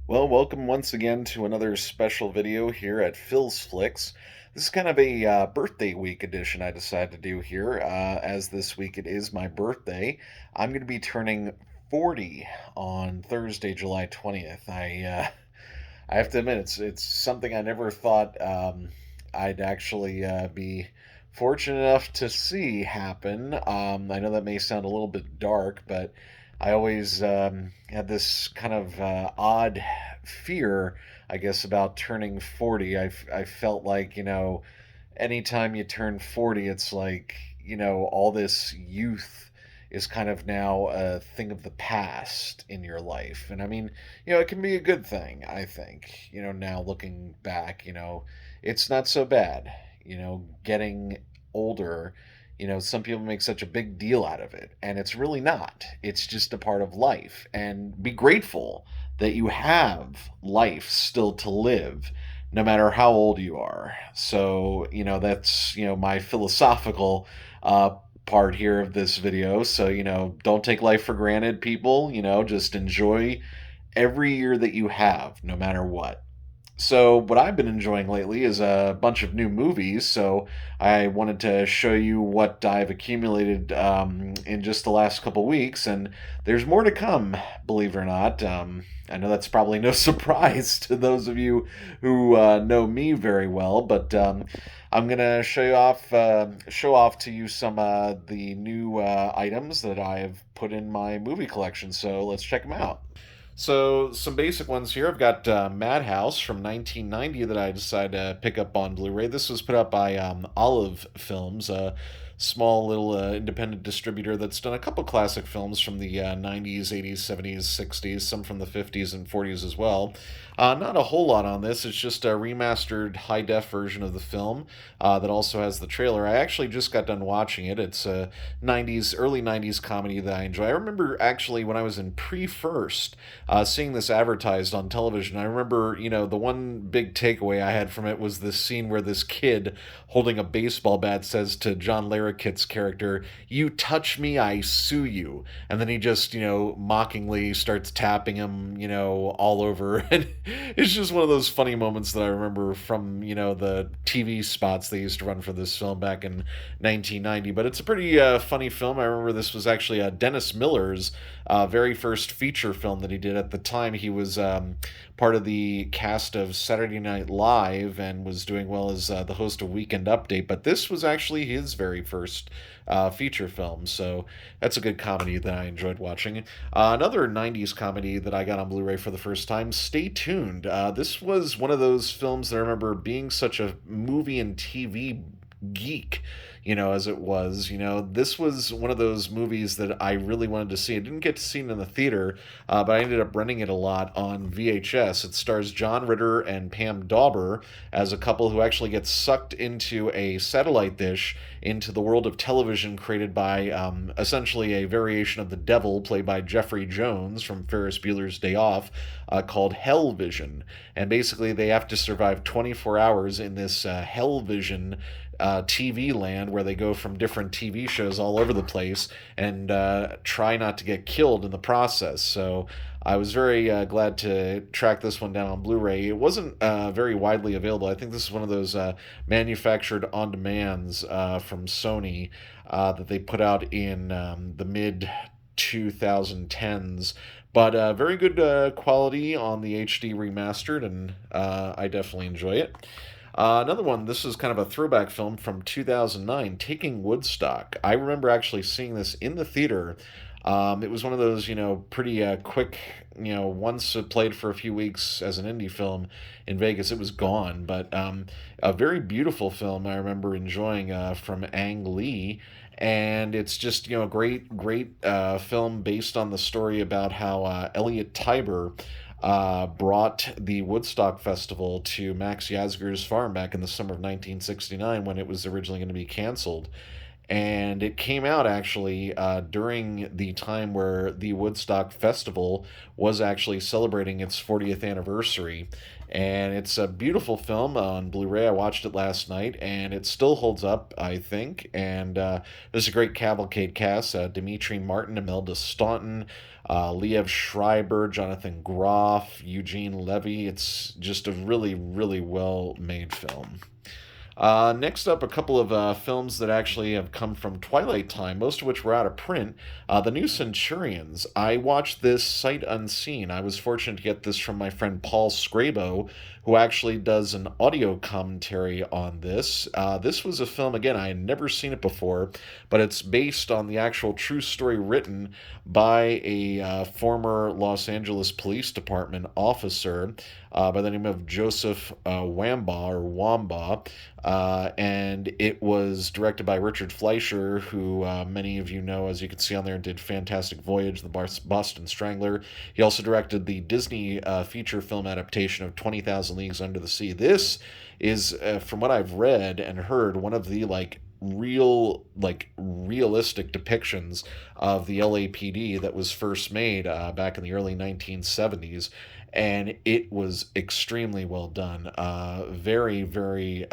Well, welcome once again to another special video here at Flix. This is kind of a birthday week edition I decided to do here, as this week it is my birthday. I'm going to be turning 40 on Thursday, July 20th. I have to admit it's something I never thought I'd actually be fortunate enough to see happen. I know that may sound a little bit dark, but I always had this kind of odd fear, I guess, about turning 40. I felt like, anytime you turn 40, it's like, all this youth is kind of now a thing of the past in your life. And I mean, it can be a good thing, I think. Now looking back, it's not so bad, getting older. Some people make such a big deal out of it, and it's really not. It's just a part of life. And be grateful that you have life still to live, no matter how old you are. So, that's, my philosophical part here of this video. So, don't take life for granted, people. Just enjoy every year that you have, no matter what. So, what I've been enjoying lately is a bunch of new movies. So, I wanted to show you what I've accumulated in just the last couple weeks, and there's more to come, believe it or not. I know that's probably no surprise to those of you who know me very well, but I'm gonna show off to you some the new items that I have put in my movie collection. So, let's check them out. So, some basic ones here. I've got Madhouse from 1990 that I decided to pick up on Blu ray. This was put up by Olive Films, a small little independent distributor that's done a couple classic films from the 90s, 80s, 70s, 60s, some from the 50s and 40s as well. Not a whole lot on this. It's just a remastered high def version of the film that also has the trailer. I actually just got done watching it. It's a early 90s comedy that I enjoy. I remember actually when I was in pre first seeing this advertised on television. I remember, the one big takeaway I had from it was this scene where this kid holding a baseball bat says to John Larroquette's character, "You touch me, I sue you." And then he just, mockingly starts tapping him, all over. And it's just one of those funny moments that I remember from, the TV spots they used to run for this film back in 1990. But it's a pretty funny film. I remember this was actually Dennis Miller's very first feature film that he did. At the time, he was part of the cast of Saturday Night Live and was doing well as the host of Weekend Update. But this was actually his very first feature film, so that's a good comedy that I enjoyed watching. Another 90s comedy that I got on Blu ray for the first time, Stay Tuned. This was one of those films that I remember being such a movie and TV geek, as it was. This was one of those movies that I really wanted to see. I didn't get to see it in the theater, but I ended up renting it a lot on VHS. It stars John Ritter and Pam Dauber as a couple who actually get sucked into a satellite dish into the world of television created by essentially a variation of the devil played by Jeffrey Jones from Ferris Bueller's Day Off, called Hell Vision. And basically, they have to survive 24 hours in this Hell Vision TV land where they go from different TV shows all over the place and try not to get killed in the process. So I was very glad to track this one down on Blu-ray. It wasn't very widely available. I think this is one of those manufactured on-demands from Sony that they put out in the mid 2010s. But very good quality on the HD remastered, and I definitely enjoy it. Another one, this is kind of a throwback film from 2009, Taking Woodstock. I remember actually seeing this in the theater. It was one of those, pretty quick, once it played for a few weeks as an indie film in Vegas, it was gone. But a very beautiful film I remember enjoying from Ang Lee. And it's just, a great film based on the story about how Elliot Tiber brought the Woodstock Festival to Max Yasgur's farm back in the summer of 1969 when it was originally going to be canceled. And it came out actually during the time where the Woodstock Festival was actually celebrating its 40th anniversary. And it's a beautiful film on Blu-ray. I watched it last night, and it still holds up, I think. And there's a great cavalcade cast: Dimitri Martin, Imelda Staunton, Liev Schreiber, Jonathan Groff, Eugene Levy. It's just a really, really well-made film. Next up, a couple of films that actually have come from Twilight Time, most of which were out of print. The new Centurions. I watched this sight unseen. I was fortunate to get this from my friend Paul Scrabo, who actually does an audio commentary on this. This was a film, again, I had never seen it before, but it's based on the actual true story written by a former Los Angeles Police Department officer by the name of Joseph Wamba, and it was directed by Richard Fleischer, who many of you know, as you can see on there, did Fantastic Voyage, The Boston Strangler. He also directed the Disney feature film adaptation of 20,000 Leagues Under the Sea. This is, from what I've read and heard, one of the realistic depictions of the LAPD that was first made back in the early 1970s, and it was extremely well done. Very, very,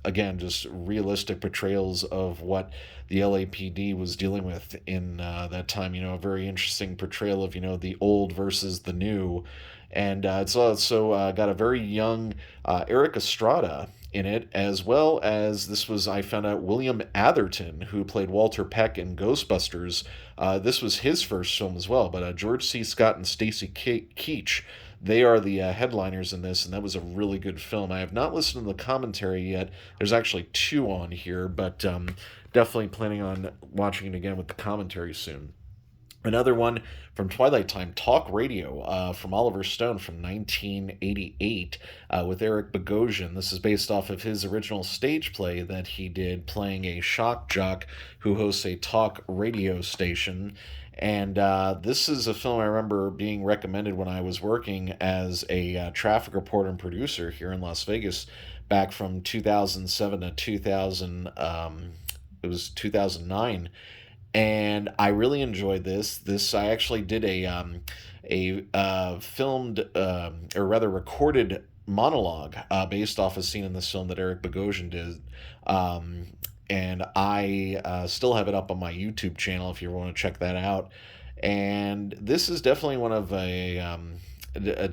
again, just realistic portrayals of what the LAPD was dealing with in that time. A very interesting portrayal of the old versus the new, and it's also got a very young Eric Estrada in it, as well as this was, I found out, William Atherton, who played Walter Peck in Ghostbusters. This was his first film as well, but George C. Scott and Stacy Keach, they are the headliners in this, and that was a really good film. I have not listened to the commentary yet. There's actually two on here, but definitely planning on watching it again with the commentary soon. Another one from Twilight Time, Talk Radio, from Oliver Stone from 1988 with Eric Bogosian. This is based off of his original stage play that he did, playing a shock jock who hosts a talk radio station. And this is a film I remember being recommended when I was working as a traffic reporter and producer here in Las Vegas back from 2007 to 2000. It was 2009, and I really enjoyed this. I actually did a filmed, or rather recorded monologue based off a scene in this film that Eric Bogosian did. And I still have it up on my YouTube channel if you want to check that out. And this is definitely one of a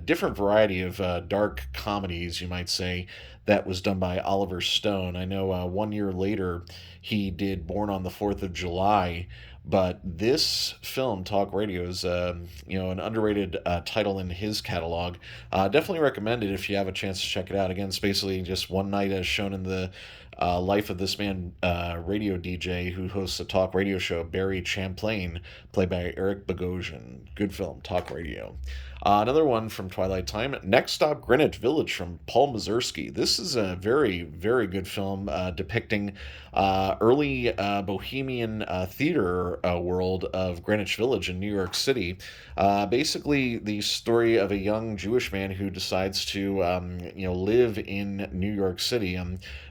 different variety of dark comedies, you might say, that was done by Oliver Stone. I know 1 year later he did Born on the 4th of July, but this film, Talk Radio, is an underrated title in his catalog. Definitely recommend it if you have a chance to check it out. Again, it's basically just one night as shown in the life of this man, radio DJ who hosts a talk radio show, Barry Champlain, played by Eric Bogosian. Good film, Talk Radio. Another one from Twilight Time, Next Stop Greenwich Village, from Paul Mazursky. This is a very, very good film depicting early bohemian theater world of Greenwich Village in New York City. Basically, the story of a young Jewish man who decides to live in New York City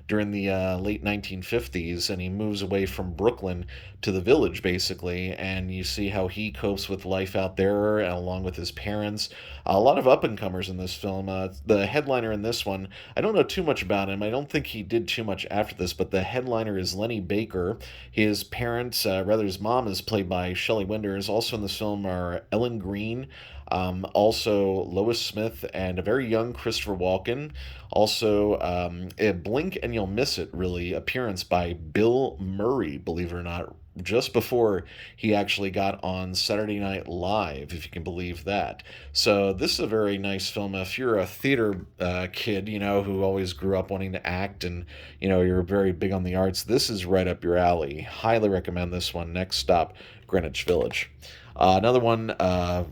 during the late 1950s, and he moves away from Brooklyn to the Village, basically, and you see how he copes with life out there along with his parents. A lot of up-and-comers in this film. The headliner in this one, I don't know too much about him. I don't think he did too much after this, but the headliner is Lenny Baker. His parents, rather his mom, is played by Shelley Winters. Also in this film are Ellen Green, also Lois Smith, and a very young Christopher Walken. Also, a blink and you'll miss it, really, appearance by Bill Murray, believe it or not, just before he actually got on Saturday Night Live, if you can believe that. So this is a very nice film. If you're a theater kid, who always grew up wanting to act, and, you're very big on the arts, this is right up your alley. Highly recommend this one. Next Stop, Greenwich Village. Another one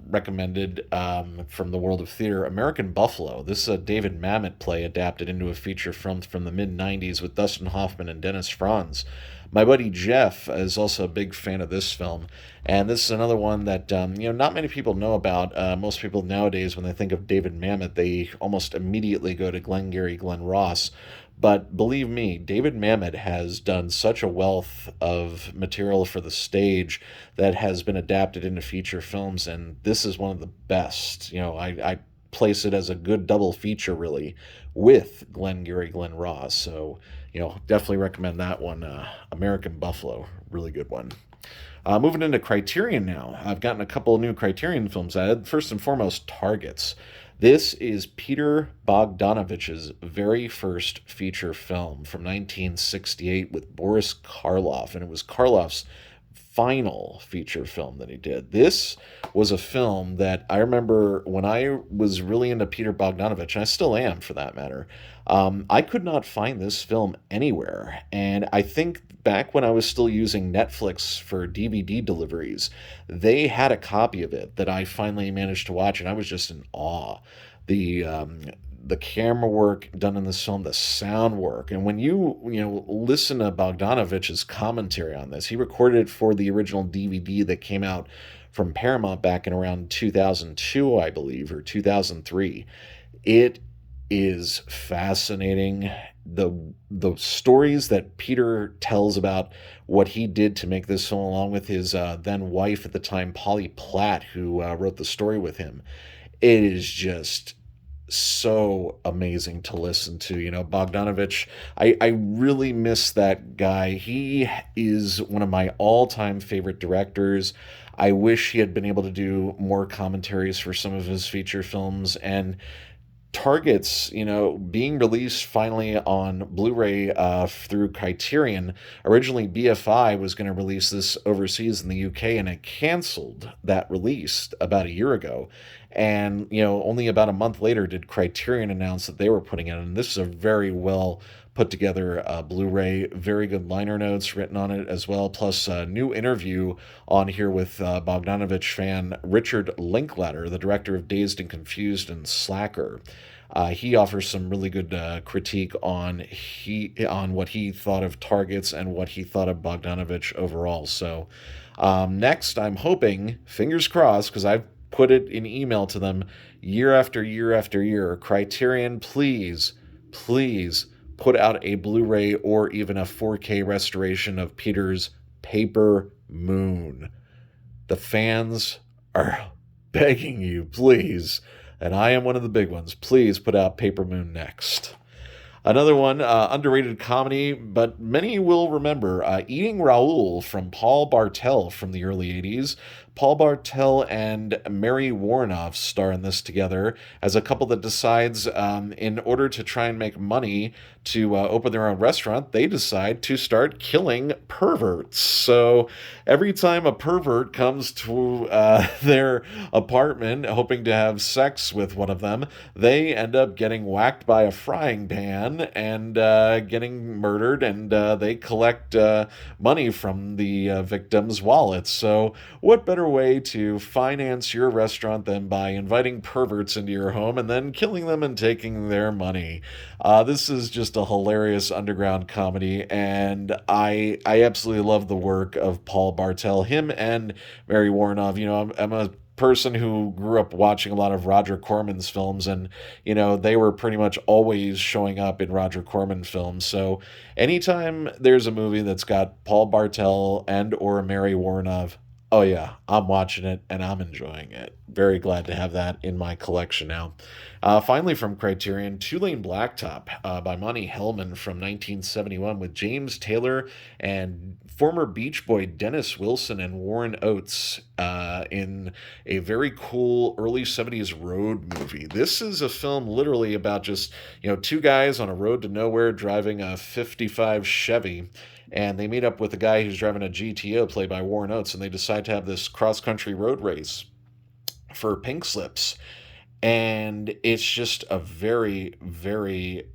recommended from the world of theater, American Buffalo. This is a David Mamet play adapted into a feature from the mid-90s with Dustin Hoffman and Dennis Franz. My buddy Jeff is also a big fan of this film, and this is another one that not many people know about. Most people nowadays, when they think of David Mamet, they almost immediately go to Glengarry Glen Ross. But believe me, David Mamet has done such a wealth of material for the stage that has been adapted into feature films, and this is one of the best. I place it as a good double feature, really, with Glengarry Glen Ross. So, definitely recommend that one. American Buffalo, really good one. Moving into Criterion now. I've gotten a couple of new Criterion films added. First and foremost, Targets. This is Peter Bogdanovich's very first feature film from 1968 with Boris Karloff, and it was Karloff's final feature film that he did. This was a film that I remember when I was really into Peter Bogdanovich, and I still am for that matter. I could not find this film anywhere, and I think back when I was still using Netflix for DVD deliveries, they had a copy of it that I finally managed to watch, and I was just in awe. The um, the camera work done in this film, the sound work, and when you listen to Bogdanovich's commentary on this, he recorded it for the original DVD that came out from Paramount back in around 2002, I believe, or 2003. It is fascinating. The stories that Peter tells about what he did to make this film, along with his then wife at the time, Polly Platt, who wrote the story with him, it is just so amazing to listen to. Bogdanovich, I really miss that guy. He is one of my all-time favorite directors. I wish he had been able to do more commentaries for some of his feature films, and Targets, being released finally on Blu-ray through Criterion. Originally, BFI was going to release this overseas in the UK, and it canceled that release about a year ago. And only about a month later did Criterion announce that they were putting it. And this is a very well put together Blu-ray, very good liner notes written on it as well, plus a new interview on here with Bogdanovich fan Richard Linklater, the director of Dazed and Confused and Slacker. He offers some really good critique on what he thought of Targets and what he thought of Bogdanovich overall. So next, I'm hoping, fingers crossed, because I've put it in email to them year after year after year, Criterion, please, please put out a Blu-ray or even a 4K restoration of Peter's Paper Moon. The fans are begging you, please, and I am one of the big ones. Please put out Paper Moon next. Another one, underrated comedy, but many will remember Eating Raoul from Paul Bartel from the early 80s. Paul Bartel and Mary Warnoff star in this together as a couple that decides, in order to try and make money to open their own restaurant, they decide to start killing perverts. So every time a pervert comes to their apartment hoping to have sex with one of them, they end up getting whacked by a frying pan and getting murdered, and they collect money from the victims' wallets. So what better way to finance your restaurant than by inviting perverts into your home and then killing them and taking their money? This is just a hilarious underground comedy, and I absolutely love the work of Paul Bartel, him and Mary Warnoff. I'm a person who grew up watching a lot of Roger Corman's films, and they were pretty much always showing up in Roger Corman films. So anytime there's a movie that's got Paul Bartel and or Mary Warnoff, oh yeah, I'm watching it and I'm enjoying it. Very glad to have that in my collection now. Finally, from Criterion, Two-Lane Blacktop by Monty Hellman from 1971 with James Taylor and former Beach Boy Dennis Wilson and Warren Oates in a very cool early 70s road movie. This is a film literally about just, two guys on a road to nowhere driving a 55 Chevy, and they meet up with a guy who's driving a GTO played by Warren Oates, and they decide to have this cross-country road race for pink slips. And it's just a very, very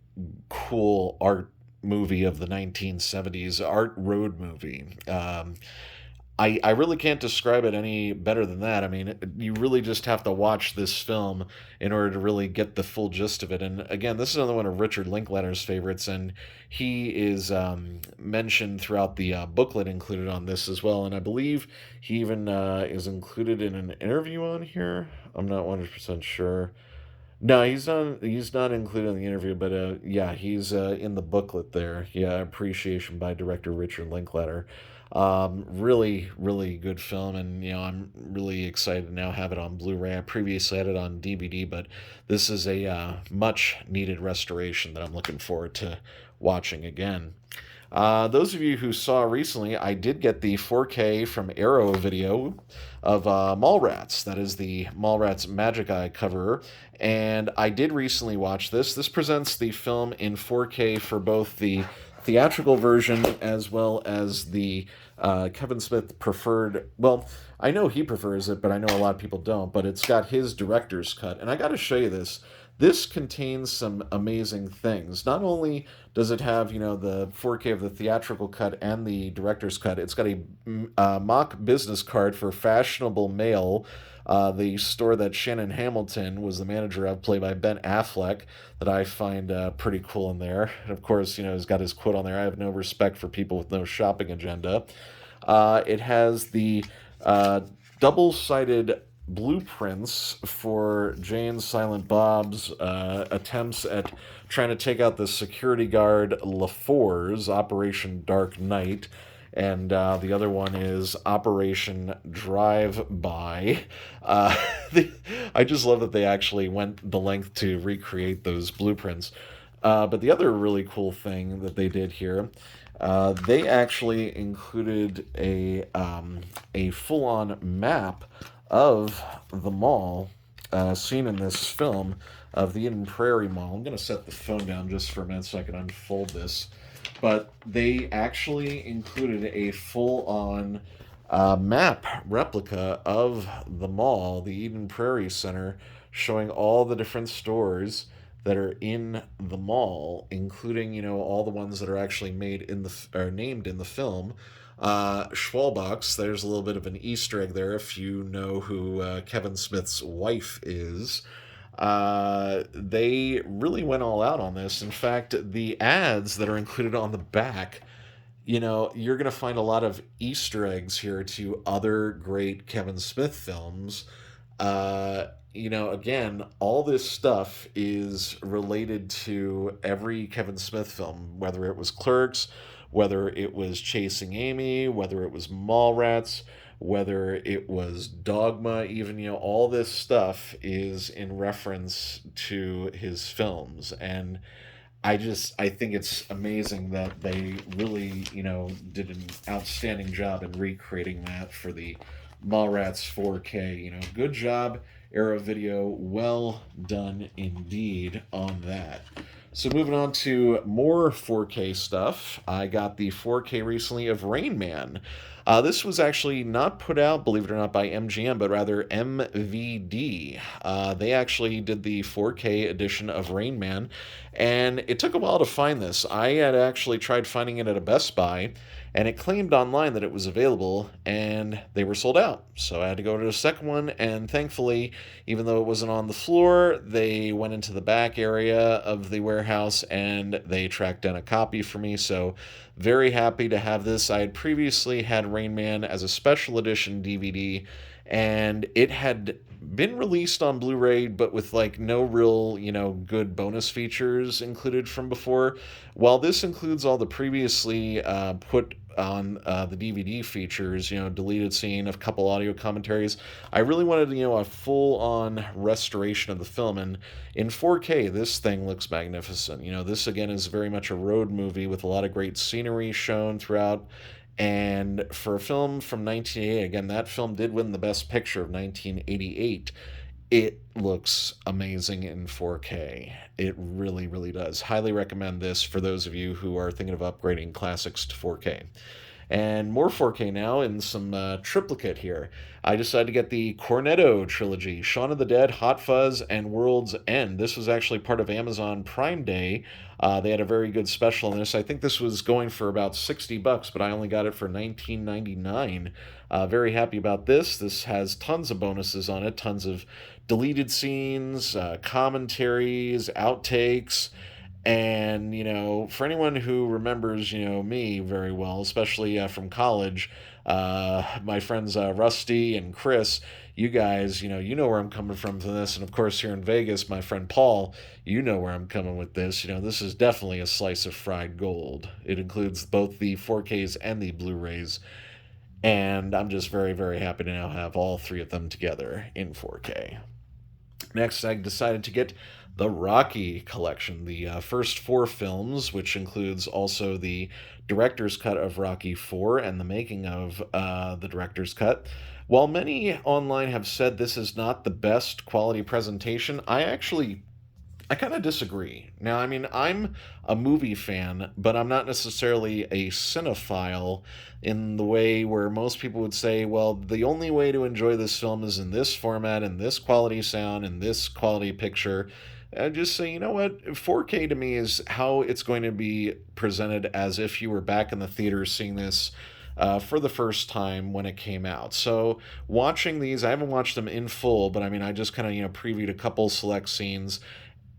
cool art movie of the 1970s, art road movie. I really can't describe it any better than that. I mean, you really just have to watch this film in order to really get the full gist of it. And again, this is another one of Richard Linklater's favorites, and he is mentioned throughout the booklet included on this as well. And I believe he even is included in an interview on here. I'm not 100% sure. No, he's not included in the interview, but yeah, he's in the booklet there. Yeah, appreciation by director Richard Linklater. Really, really good film, and I'm really excited to now have it on Blu-ray. I previously had it on DVD, but this is a much needed restoration that I'm looking forward to watching again. Those of you who saw recently, I did get the 4K from Arrow video of Mallrats. That is the Mallrats Magic Eye cover. And I did recently watch this. This presents the film in 4K for both the theatrical version as well as the Kevin Smith preferred. Well, I know he prefers it, but I know a lot of people don't. But it's got his director's cut. And I got to show you this. This contains some amazing things. Not only does it have, the 4K of the theatrical cut and the director's cut, it's got a mock business card for Fashionable Mail, the store that Shannon Hamilton was the manager of, played by Ben Affleck, that I find pretty cool in there. And of course, he's got his quote on there: "I have no respect for people with no shopping agenda." It has the double sided blueprints for Jay and Silent Bob's attempts at trying to take out the security guard LaFour's Operation Dark Knight. And the other one is Operation Drive By. Uh, I just love that they actually went the length to recreate those blueprints. But the other really cool thing that they did here, they actually included a full-on map of the mall seen in this film of the Eden Prairie Mall. I'm going to set the phone down just for a minute so I can unfold this. But they actually included a full-on map replica of the mall, the Eden Prairie Center, showing all the different stores that are in the mall, including all the ones that are actually made in the are named in the film. Schwalbach's, there's a little bit of an Easter egg there if you know who Kevin Smith's wife is. They really went all out on this. In fact, the ads that are included on the back, you're going to find a lot of Easter eggs here to other great Kevin Smith films. Again, all this stuff is related to every Kevin Smith film, whether it was Clerks, whether it was Chasing Amy, whether it was Mallrats, whether it was Dogma, even, all this stuff is in reference to his films. And I think it's amazing that they really, did an outstanding job in recreating that for the Mallrats 4K. Good job, Arrow Video. Well done indeed on that. So moving on to more 4K stuff, I got the 4K recently of Rain Man. This was actually not put out, believe it or not, by MGM, but rather MVD. They actually did the 4K edition of Rain Man, and it took a while to find this. I had actually tried finding it at a Best Buy, and it claimed online that it was available, and they were sold out. So I had to go to the second one, and thankfully, even though it wasn't on the floor, they went into the back area of the warehouse and they tracked down a copy for me. So very happy to have this. I had previously had Rain Man as a special edition DVD, and it had been released on Blu-ray, but with like no real, good bonus features included from before. While this includes all the previously put on the DVD features, deleted scene, a couple audio commentaries, I really wanted, a full-on restoration of the film. And in 4K, this thing looks magnificent. This again is very much a road movie with a lot of great scenery shown throughout. And for a film from 1988, again, that film did win the Best Picture of 1988. It looks amazing in 4K. It really, really does. Highly recommend this for those of you who are thinking of upgrading classics to 4K. And more 4K now in some triplicate here. I decided to get the Cornetto Trilogy: Shaun of the Dead, Hot Fuzz, and World's End. This was actually part of Amazon Prime Day. They had a very good special on this. I think this was going for about $60, but I only got it for $19.99. Very happy about this. This has tons of bonuses on it, tons of deleted scenes, commentaries, outtakes. And, for anyone who remembers, me very well, especially from college, my friends Rusty and Chris, you guys, you know where I'm coming from for this. And of course, here in Vegas, my friend Paul, you know where I'm coming with this. This is definitely a slice of fried gold. It includes both the 4Ks and the Blu-rays. And I'm just very, very happy to now have all three of them together in 4K. Next, I decided to get the Rocky collection, the first four films, which includes also the director's cut of Rocky 4 and the making of the director's cut. While many online have said this is not the best quality presentation, I kind of disagree. Now, I mean, I'm a movie fan, but I'm not necessarily a cinephile in the way where most people would say, well, the only way to enjoy this film is in this format, and this quality sound, and this quality picture. I just say, you know what? 4K to me is how it's going to be presented as if you were back in the theater seeing this for the first time when it came out. So watching these, I haven't watched them in full, but I mean, I just kind of previewed a couple select scenes.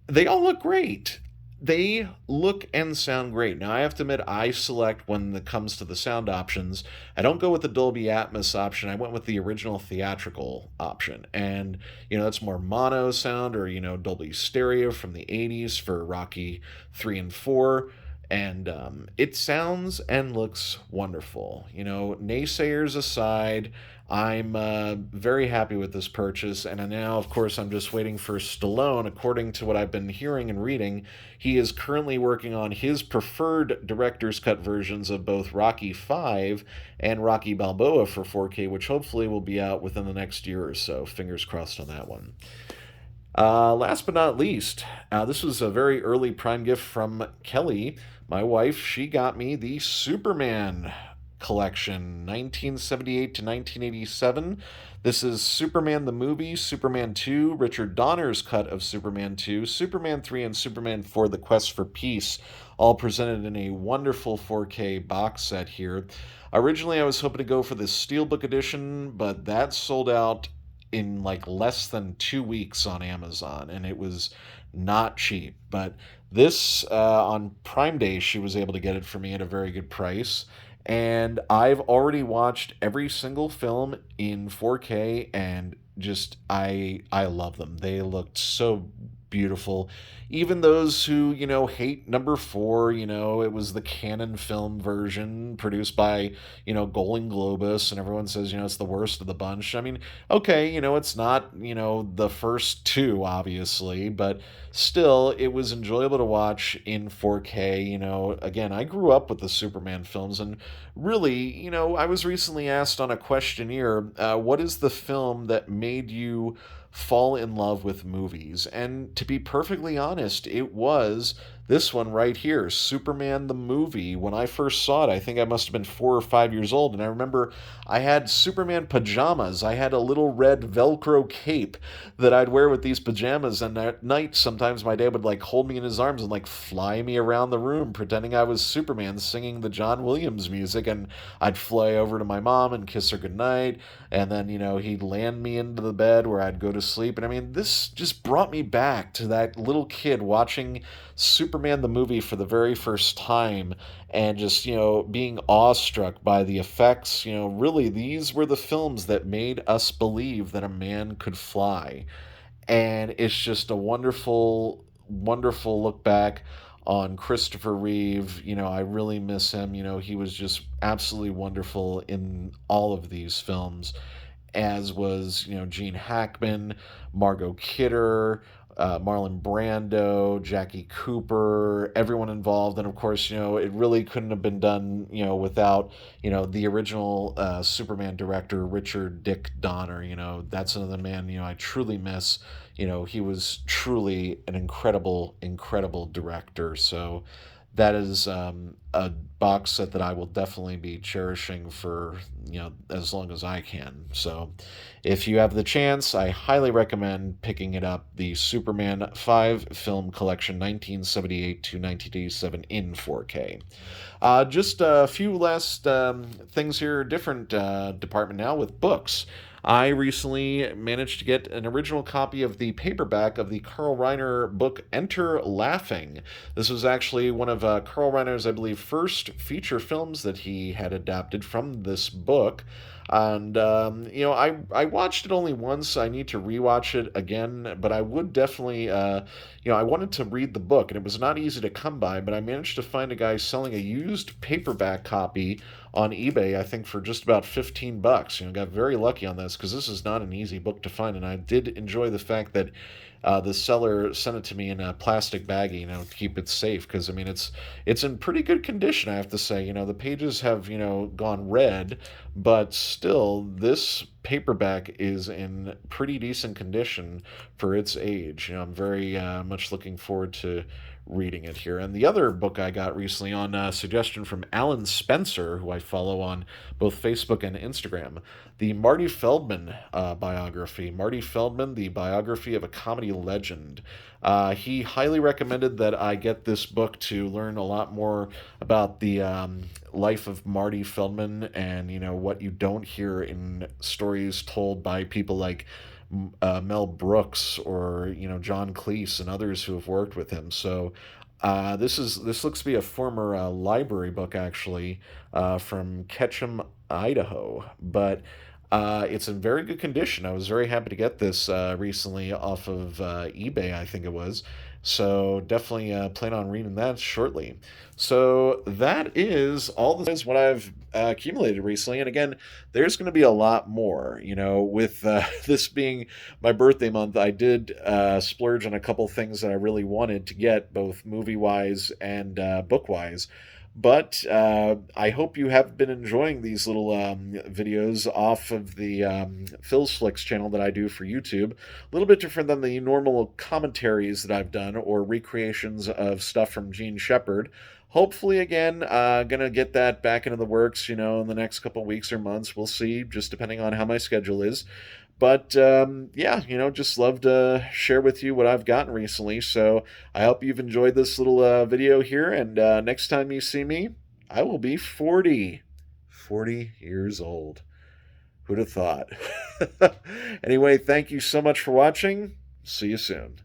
They all look great. They look and sound great. Now, I have to admit, I select when it comes to the sound options. I don't go with the Dolby Atmos option. I went with the original theatrical option. And, that's more mono sound or, Dolby stereo from the 80s for Rocky 3 and 4. And it sounds and looks wonderful. Naysayers aside, I'm very happy with this purchase, and now, of course, I'm just waiting for Stallone. According to what I've been hearing and reading, he is currently working on his preferred director's cut versions of both Rocky 5 and Rocky Balboa for 4K, which hopefully will be out within the next year or so. Fingers crossed on that one. Last but not least, this was a very early Prime gift from Kelly, my wife. She got me the Superman collection, 1978 to 1987. This is Superman the movie, Superman 2, Richard Donner's cut of Superman 2, Superman 3, and Superman 4, The Quest for Peace, all presented in a wonderful 4K box set here. Originally, I was hoping to go for the Steelbook edition, but that sold out in like less than 2 weeks on Amazon, and it was not cheap. But this on Prime Day, she was able to get it for me at a very good price. And I've already watched every single film in 4K, and just I love them. They looked so beautiful. Even those who, hate number four, it was the Canon film version produced by, Golden Globus, and everyone says, it's the worst of the bunch. I mean, okay, it's not, the first two, obviously, but still, it was enjoyable to watch in 4K. Again, I grew up with the Superman films, and really, I was recently asked on a questionnaire, what is the film that made you fall in love with movies? And to be perfectly honest, it was this one right here, Superman the movie. When I first saw it, I think I must have been 4 or 5 years old, and I remember I had Superman pajamas. I had a little red Velcro cape that I'd wear with these pajamas, and at night sometimes my dad would like hold me in his arms and like fly me around the room pretending I was Superman singing the John Williams music, and I'd fly over to my mom and kiss her goodnight, and then he'd land me into the bed where I'd go to sleep. And I mean, this just brought me back to that little kid watching Superman the movie for the very first time, and just being awestruck by the effects. Really, these were the films that made us believe that a man could fly. And it's just a wonderful, wonderful look back on Christopher Reeve. I really miss him. He was just absolutely wonderful in all of these films, as was, Gene Hackman, Margot Kidder, Marlon Brando, Jackie Cooper, everyone involved. And of course, it really couldn't have been done, without, the original Superman director, Richard Dick Donner. That's another man, I truly miss. He was truly an incredible, incredible director. So that is a box set that I will definitely be cherishing for as long as I can. So if you have the chance, I highly recommend picking it up. The Superman 5 film collection, 1978 to 1987 in 4K. Just a few last things here, different department now with books. I recently managed to get an original copy of the paperback of the Carl Reiner book Enter Laughing. This was actually one of Carl Reiner's, I believe, first feature films that he had adapted from this book. And I watched it only once. I need to rewatch it again, but I would definitely, I wanted to read the book, and it was not easy to come by, but I managed to find a guy selling a used paperback copy on eBay, I think for just about 15 bucks. Got very lucky on this because this is not an easy book to find, and I did enjoy the fact that the seller sent it to me in a plastic baggie, to keep it safe. Because I mean, it's in pretty good condition, I have to say. The pages have gone red, but still, this paperback is in pretty decent condition for its age. I'm very much looking forward to reading it here. And the other book I got recently on suggestion from Alan Spencer, who I follow on both Facebook and Instagram, the Marty Feldman biography. Marty Feldman, the biography of a comedy legend. He highly recommended that I get this book to learn a lot more about the life of Marty Feldman and what you don't hear in stories told by people like Mel Brooks or John Cleese and others who have worked with him. So this looks to be a former library book actually from Ketchum, Idaho, but it's in very good condition. I was very happy to get this recently off of eBay, I think it was. So definitely plan on reading that shortly. So that is all. This is what I've accumulated recently, and again, there's going to be a lot more. With this being my birthday month, I did splurge on a couple things that I really wanted to get, both movie wise and book wise. But I hope you have been enjoying these little videos off of the Phil's Flix channel that I do for YouTube. A little bit different than the normal commentaries that I've done or recreations of stuff from Gene Shepard. Hopefully, again, gonna get that back into the works, in the next couple weeks or months. We'll see, just depending on how my schedule is. But yeah, just love to share with you what I've gotten recently. So I hope you've enjoyed this little video here. And next time you see me, I will be 40. 40 years old. Who'd have thought? Anyway, thank you so much for watching. See you soon.